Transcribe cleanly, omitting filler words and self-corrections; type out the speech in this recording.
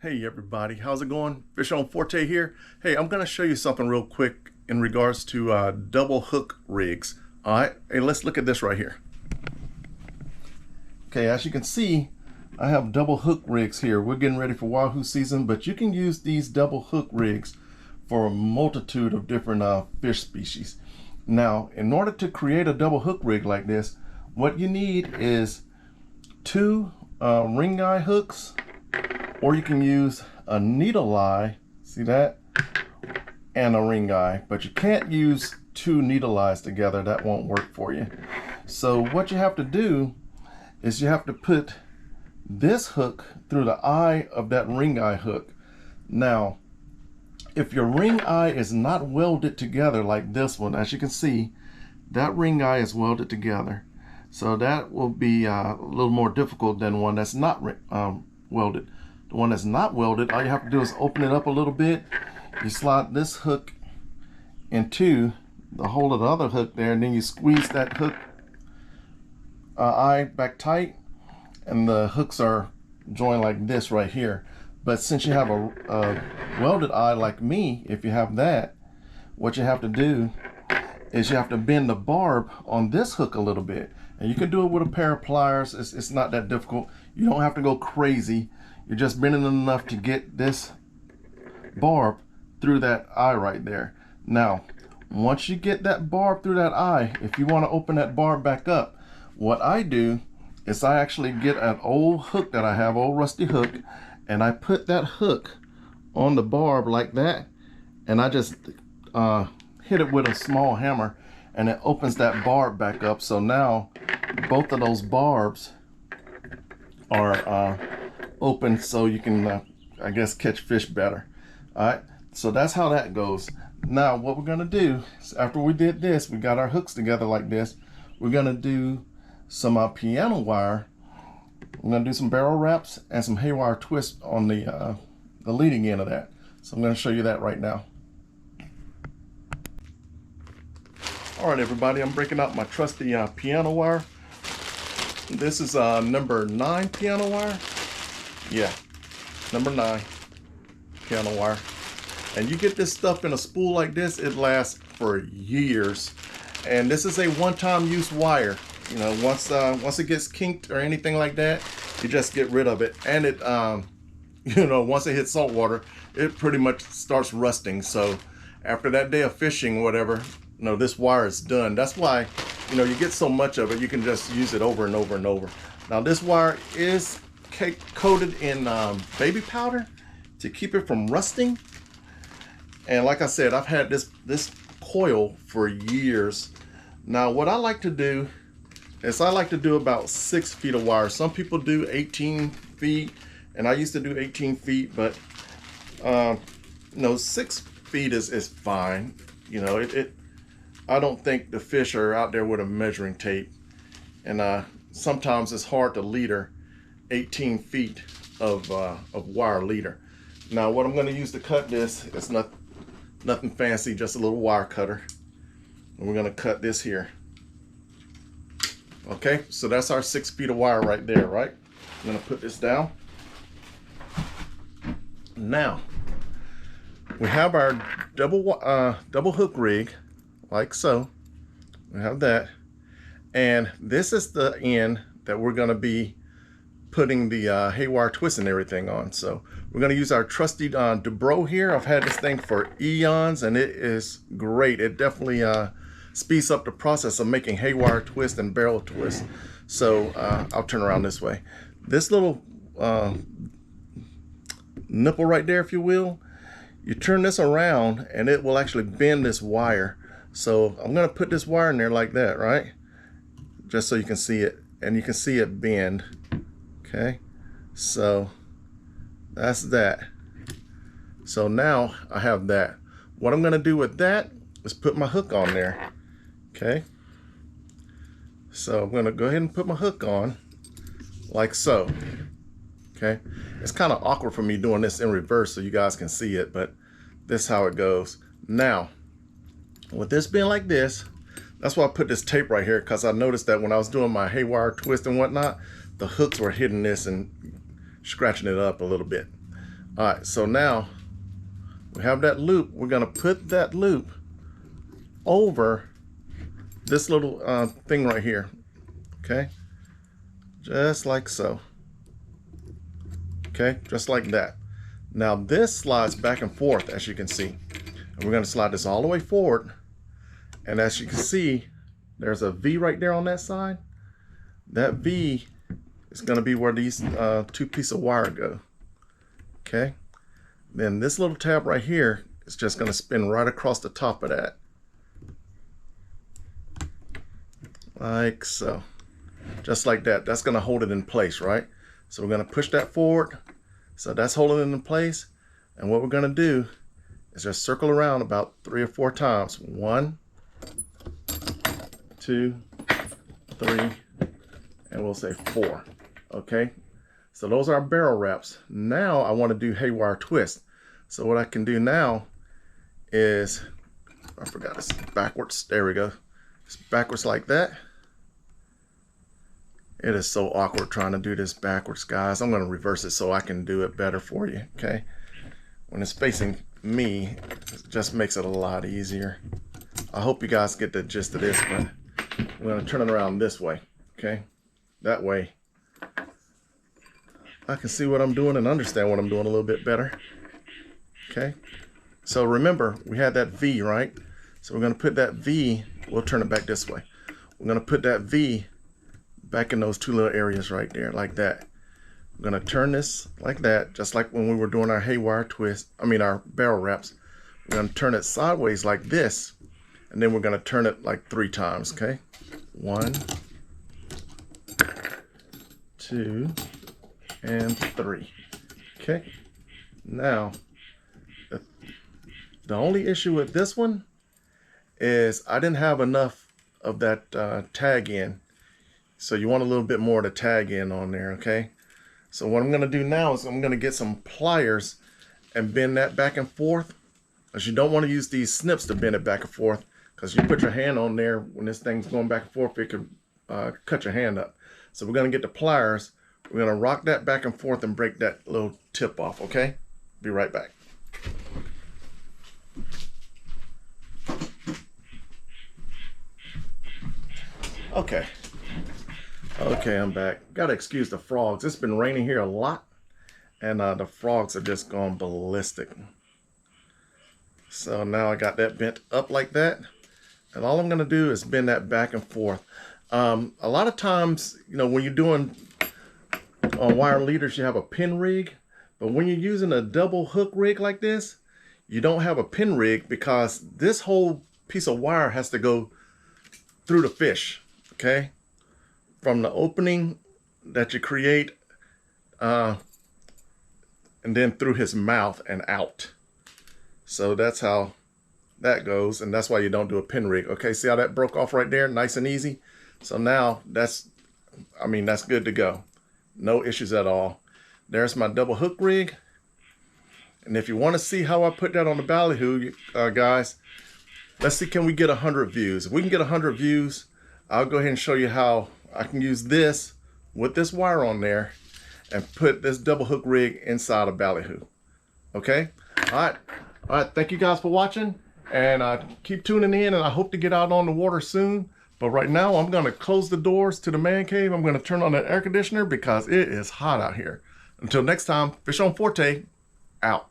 Hey everybody, how's it going? Fish on Forte here. Hey, I'm going to show you something real quick in regards to double hook rigs. Alright, hey, let's look at this right here. Okay, as you can see, I have double hook rigs here. We're getting ready for Wahoo season, but you can use these double hook rigs for a multitude of different fish species. Now, in order to create a double hook rig like this, what you need is two ring eye hooks, or you can use a needle eye, see that, and a ring eye, but you can't use two needle eyes together. That won't work for you. So what you have to do is you have to put this hook through the eye of that ring eye hook. Now, if your ring eye is not welded together like this one, as you can see, that ring eye is welded together. So that will be a little more difficult than one that's not welded. The one that's not welded, all you have to do is open it up a little bit. You slide this hook into the hole of the other hook there, and then you squeeze that hook eye back tight, and the hooks are joined like this right here. But since you have a welded eye like me, if you have that, what you have to do is you have to bend the barb on this hook a little bit. And you can do it with a pair of pliers. It's not that difficult. You don't have to go crazy. You're just bending it enough to get this barb through that eye right there. Now, once you get that barb through that eye, if you want to open that barb back up, what I do is I actually get an old hook that I have, old rusty hook, and I put that hook on the barb like that, and I just hit it with a small hammer, and it opens that barb back up. So now both of those barbs are open, so you can I guess catch fish better. All right, so that's how that goes. Now what we're gonna do is, after we did this, we got our hooks together like this, we're gonna do some piano wire. I'm gonna do some barrel wraps and some haywire twists on the leading end of that. So I'm gonna show you that right now. All right, everybody, I'm breaking out my trusty piano wire. This is number 9 piano wire. Yeah, number 9 piano wire. And you get this stuff in a spool like this, it lasts for years. And this is a one-time use wire. You know, once it gets kinked or anything like that, you just get rid of it. And it, you know, once it hits salt water, it pretty much starts rusting. So after that day of fishing or whatever, you know, this wire is done. That's why, you know, you get so much of it, you can just use it over and over and over. Now this wire is coated in baby powder to keep it from rusting. And like I said, I've had this coil for years. Now what I like to do is I like to do about 6 feet of wire. Some people do 18 feet, and I used to do 18 feet, but no, 6 feet is fine. You know, I don't think the fish are out there with a measuring tape, and sometimes it's hard to leader 18 feet of wire leader. Now what I'm going to use to cut this is nothing fancy, just a little wire cutter, and we're going to cut this here. Okay, so that's our 6 feet of wire right there, right? I'm going to put this down. Now we have our double hook rig, like so. We have that, and this is the end that we're going to be putting the haywire twist and everything on. So we're going to use our trusty Dubro here. I've had this thing for eons, and it is great. It definitely speeds up the process of making haywire twist and barrel twist. So I'll turn around this way. This little nipple right there, if you will, you turn this around and it will actually bend this wire. So I'm going to put this wire in there like that, right? Just so you can see it, and you can see it bend. Okay, so that's that. So now I have that. What I'm going to do with that is put my hook on there. Okay, so I'm going to go ahead and put my hook on like so. Okay, it's kind of awkward for me doing this in reverse so you guys can see it, but this is how it goes. Now with this being like this, that's why I put this tape right here, because I noticed that when I was doing my haywire twist and whatnot, the hooks were hitting this and scratching it up a little bit. All right, so now we have that loop. We're gonna put that loop over this little thing right here, okay? Just like so, okay? Just like that. Now this slides back and forth, as you can see. And we're gonna slide this all the way forward. And as you can see, there's a V right there on that side. That V is gonna be where these two pieces of wire go, okay? Then this little tab right here is just gonna spin right across the top of that. Like so. Just like that. That's gonna hold it in place, right? So we're gonna push that forward. So that's holding it in place. And what we're gonna do is just circle around about 3 or 4 times. 1, 2, 3, and we'll say 4. Okay? So those are our barrel wraps. Now I want to do haywire twist. So what I can do now is, I forgot it's backwards. There we go. It's backwards like that. It is so awkward trying to do this backwards, guys. I'm going to reverse it so I can do it better for you, okay? When it's facing me, it just makes it a lot easier. I hope you guys get the gist of this, but I'm going to turn it around this way, okay? That way I can see what I'm doing and understand what I'm doing a little bit better, okay? So remember, we had that V, right? So we're going to put that V, we'll turn it back this way. We're going to put that V back in those 2 little areas right there, like that. I'm going to turn this like that, just like when we were doing our haywire twist, our barrel wraps. We're going to turn it sideways like this, and then we're going to turn it like 3 times, okay? 1, 2, and 3. Okay? Now, the only issue with this one is I didn't have enough of that tag in. So you want a little bit more to tag in on there, okay? So what I'm gonna do now is I'm gonna get some pliers and bend that back and forth, because you don't want to use these snips to bend it back and forth, because you put your hand on there when this thing's going back and forth, it could cut your hand up. So we're gonna get the pliers, we're gonna rock that back and forth and break that little tip off, okay? Be right back. Okay, I'm back. Gotta excuse the frogs. It's been raining here a lot, and the frogs have just gone ballistic. So now I got that bent up like that, and all I'm gonna do is bend that back and forth. A lot of times, when you're doing wire leaders, you have a pin rig, but when you're using a double hook rig like this, you don't have a pin rig, because this whole piece of wire has to go through the fish, okay? From the opening that you create, and then through his mouth and out. So that's how that goes, and that's why you don't do a pin rig. Okay, see how that broke off right there, nice and easy? So now that's good to go. No issues at all. There's my double hook rig. And if you want to see how I put that on the ballyhoo, guys, let's see, can we get 100 views? If we can get 100 views, I'll go ahead and show you how I can use this with this wire on there and put this double hook rig inside a ballyhoo. Okay? All right. Thank you guys for watching, and keep tuning in, and I hope to get out on the water soon. But right now, I'm going to close the doors to the man cave. I'm going to turn on that air conditioner because it is hot out here. Until next time, Fish on Forte, out.